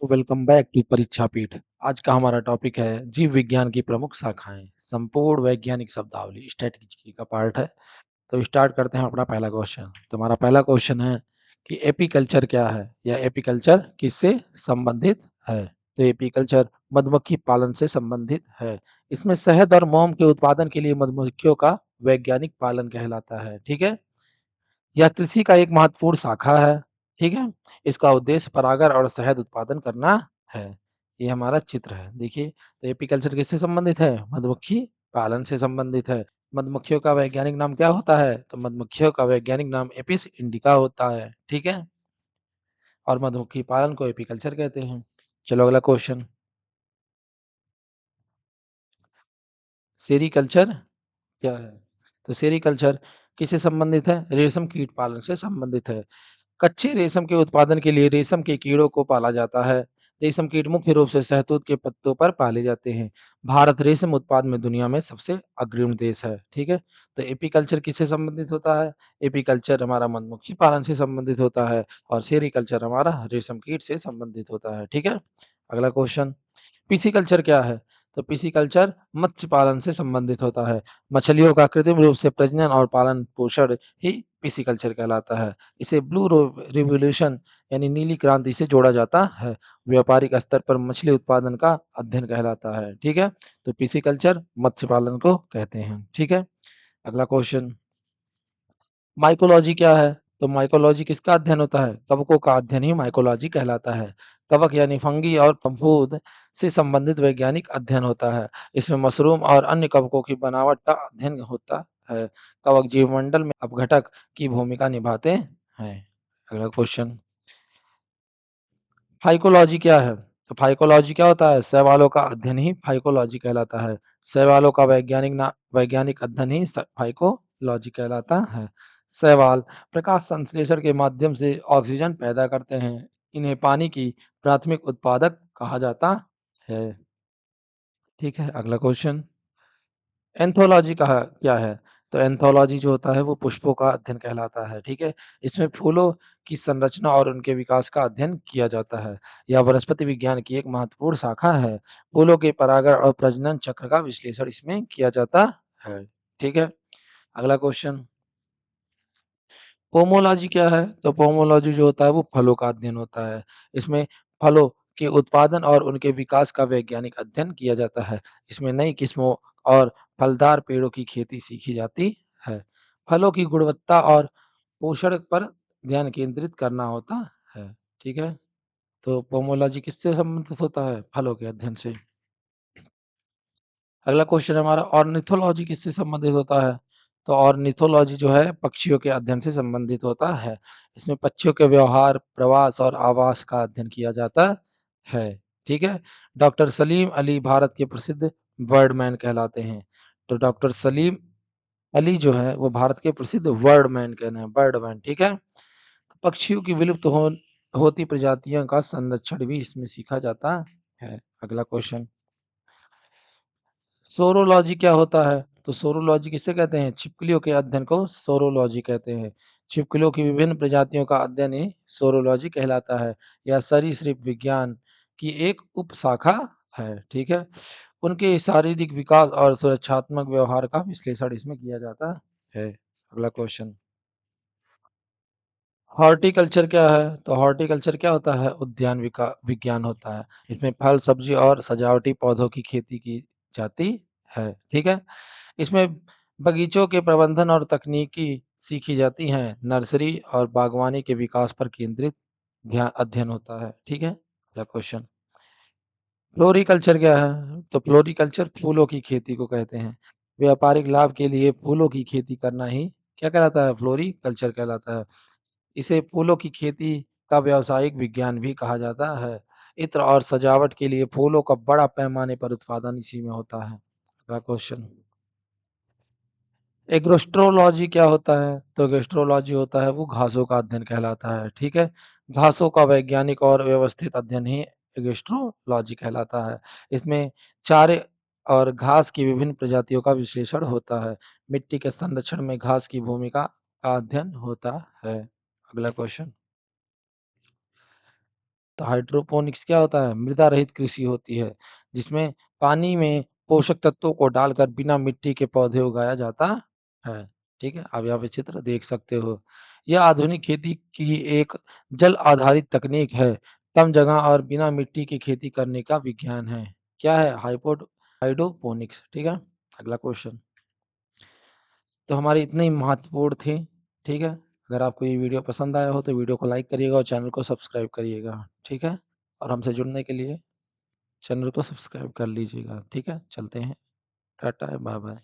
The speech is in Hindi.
वेलकम बैक टू परीक्षा पीठ। आज का हमारा टॉपिक है जीव विज्ञान की प्रमुख शाखाएं, संपूर्ण वैज्ञानिक शब्दावली स्ट्रेटजी का पार्ट है। तो स्टार्ट करते हैं अपना पहला क्वेश्चन। तुम्हारा पहला क्वेश्चन है कि एपीकल्चर क्या है या एपीकल्चर किससे संबंधित है। तो एपीकल्चर मधुमक्खी पालन से संबंधित है। इसमें शहद और मोम के उत्पादन के लिए मधुमक्खियों का वैज्ञानिक पालन कहलाता है। ठीक है, यह कृषि का एक महत्वपूर्ण शाखा है। ठीक है, इसका उद्देश्य परागण और शहद उत्पादन करना है। ये हमारा चित्र है, देखिए। तो एपीकल्चर किससे संबंधित है? मधुमक्खी पालन से संबंधित है। मधुमक्खियों का वैज्ञानिक नाम क्या होता है? तो मधुमक्खियों का वैज्ञानिक नाम एपिस इंडिका होता है। ठीक है, और मधुमक्खी पालन को एपीकल्चर कहते हैं। चलो अगला क्वेश्चन। सेरीकल्चर क्या है? तो सेरीकल्चर किससे संबंधित है? रेशम कीट पालन से संबंधित है। कच्चे रेशम के उत्पादन के लिए रेशम के कीड़ों को पाला जाता है। रेशम कीट मुख्य रूप से शहतूत के पत्तों पर पाले जाते हैं। भारत रेशम उत्पाद में दुनिया में सबसे अग्रणी देश है। ठीक है, तो एपीकल्चर किससे संबंधित होता है? एपीकल्चर हमारा मधुमक्खी पालन से संबंधित होता है और सेरीकल्चर हमारा रेशम कीट से संबंधित होता है। ठीक है, अगला क्वेश्चन। पिसीकल्चर क्या है? तो पिसीकल्चर मत्स्य पालन से संबंधित होता है। मछलियों का कृत्रिम रूप से प्रजनन और पालन पोषण ही पिसीकल्चर कहलाता है। इसे ब्लू रिवोल्यूशन यानी नीली क्रांति से जोड़ा जाता है। व्यापारिक स्तर पर मछली उत्पादन का अध्ययन कहलाता है। ठीक है, तो पिसीकल्चर मत्स्य पालन को कहते हैं। ठीक है, अगला क्वेश्चन। माइकोलॉजी क्या है? तो माइकोलॉजी किसका अध्ययन होता है? कवकों का अध्ययन ही माइकोलॉजी कहलाता है। कवक यानी फंगी और फफूंद से संबंधित वैज्ञानिक अध्ययन होता है। इसमें मशरूम और अन्य कवकों की बनावट का अध्ययन होता है। कवक जीवमंडल में अपघटक की भूमिका निभाते हैं। अगला क्वेश्चन। फाइकोलॉजी क्या है? तो फाइकोलॉजी क्या होता है? शैवालों का अध्ययन ही फाइकोलॉजी कहलाता है। शैवालों का वैज्ञानिक अध्ययन ही फाइकोलॉजी कहलाता है। शैवाल प्रकाश संश्लेषण के माध्यम से ऑक्सीजन पैदा करते हैं। इन्हें पानी की प्राथमिक उत्पादक कहा जाता है। ठीक है, अगला क्वेश्चन। एंथोलॉजी कहा क्या है? तो एंथोलॉजी जो होता है वो पुष्पों का अध्ययन कहलाता है। ठीक है, इसमें फूलों की संरचना और उनके विकास का अध्ययन किया जाता है। यह वनस्पति विज्ञान की एक महत्वपूर्ण शाखा है। फूलों के परागण और प्रजनन चक्र का विश्लेषण इसमें किया जाता है। ठीक है, अगला क्वेश्चन। पोमोलॉजी क्या है? तो पोमोलॉजी जो होता है वो फलों का अध्ययन होता है। इसमें फलों के उत्पादन और उनके विकास का वैज्ञानिक अध्ययन किया जाता है। इसमें नई किस्मों और फलदार पेड़ों की खेती सीखी जाती है। फलों की गुणवत्ता और पोषण पर ध्यान केंद्रित करना होता है। ठीक है, तो पोमोलॉजी किससे संबंधित होता है? फलों के अध्ययन से। अगला क्वेश्चन हमारा ऑर्निथोलॉजी किससे संबंधित होता है? तो ऑर्निथोलॉजी जो है पक्षियों के अध्ययन से संबंधित होता है। इसमें पक्षियों के व्यवहार, प्रवास और आवास का अध्ययन किया जाता है। ठीक है, डॉक्टर सलीम अली भारत के प्रसिद्ध बर्डमैन कहलाते हैं। तो डॉक्टर सलीम अली जो है वो भारत के प्रसिद्ध बर्डमैन कहते हैं, बर्डमैन। ठीक है, तो पक्षियों की विलुप्त होती प्रजातियों का संरक्षण भी इसमें सीखा जाता है। अगला क्वेश्चन। सोरोलॉजी क्या होता है? तो सोरोलॉजी किसे कहते हैं? छिपकलियों के अध्ययन को सोरोलॉजी कहते हैं। छिपकलियों की विभिन्न प्रजातियों का अध्ययन ही सोरोलॉजी कहलाता है। यह सरीसृप विज्ञान की एक उपशाखा है। ठीक है, उनके शारीरिक विकास और सुरक्षात्मक व्यवहार का विश्लेषण इसमें किया जाता है। अगला क्वेश्चन। हॉर्टिकल्चर क्या है? तो हॉर्टिकल्चर क्या होता है? उद्यान विज्ञान होता है। इसमें फल, सब्जी और सजावटी पौधों की खेती की जाती है। ठीक है, इसमें बगीचों के प्रबंधन और तकनीकी सीखी जाती हैं। नर्सरी और बागवानी के विकास पर केंद्रित ध्यान अध्ययन होता है। ठीक है, अगला क्वेश्चन। फ्लोरिकल्चर क्या है? तो फ्लोरिकल्चर फूलों की खेती को कहते हैं। व्यापारिक लाभ के लिए फूलों की खेती करना ही क्या कहलाता है? फ्लोरिकल्चर कहलाता है। इसे फूलों की खेती का व्यावसायिक विज्ञान भी कहा जाता है। इत्र और सजावट के लिए फूलों का बड़ा पैमाने पर उत्पादन इसी में होता है। अगला क्वेश्चन। एग्रोस्ट्रोलॉजी क्या होता है? तो एग्रोस्ट्रोलॉजी होता है वो घासों का अध्ययन कहलाता है। ठीक है, घासों का वैज्ञानिक और व्यवस्थित अध्ययन ही एग्रोस्ट्रोलॉजी कहलाता है। इसमें चारे और घास की विभिन्न प्रजातियों का विश्लेषण होता है। मिट्टी के संरक्षण में घास की भूमिका का अध्ययन होता है। अगला क्वेश्चन। तो हाइड्रोपोनिक्स क्या होता है? मृदा रहित कृषि होती है, जिसमें पानी में पोषक तत्वों को डालकर बिना मिट्टी के पौधे उगाया जाता है। ठीक है? आप यहाँ पे चित्र देख सकते हो। यह आधुनिक खेती की एक जल आधारित तकनीक है। कम जगह और बिना मिट्टी की खेती करने का विज्ञान है। क्या है? हाइड्रोपोनिक्स। ठीक है? अगला क्वेश्चन। तो हमारे इतने ही महत्वपूर्ण थे। ठीक है? अगर आपको ये वीडियो पसंद आया हो तो वीडियो को लाइक करिएगा और चैनल को सब्सक्राइब करिएगा। ठीक है? और हमसे जुड़ने के लिए चैनल को सब्सक्राइब कर लीजिएगा। ठीक है? चलते हैं। टाटा, बाय-बाय।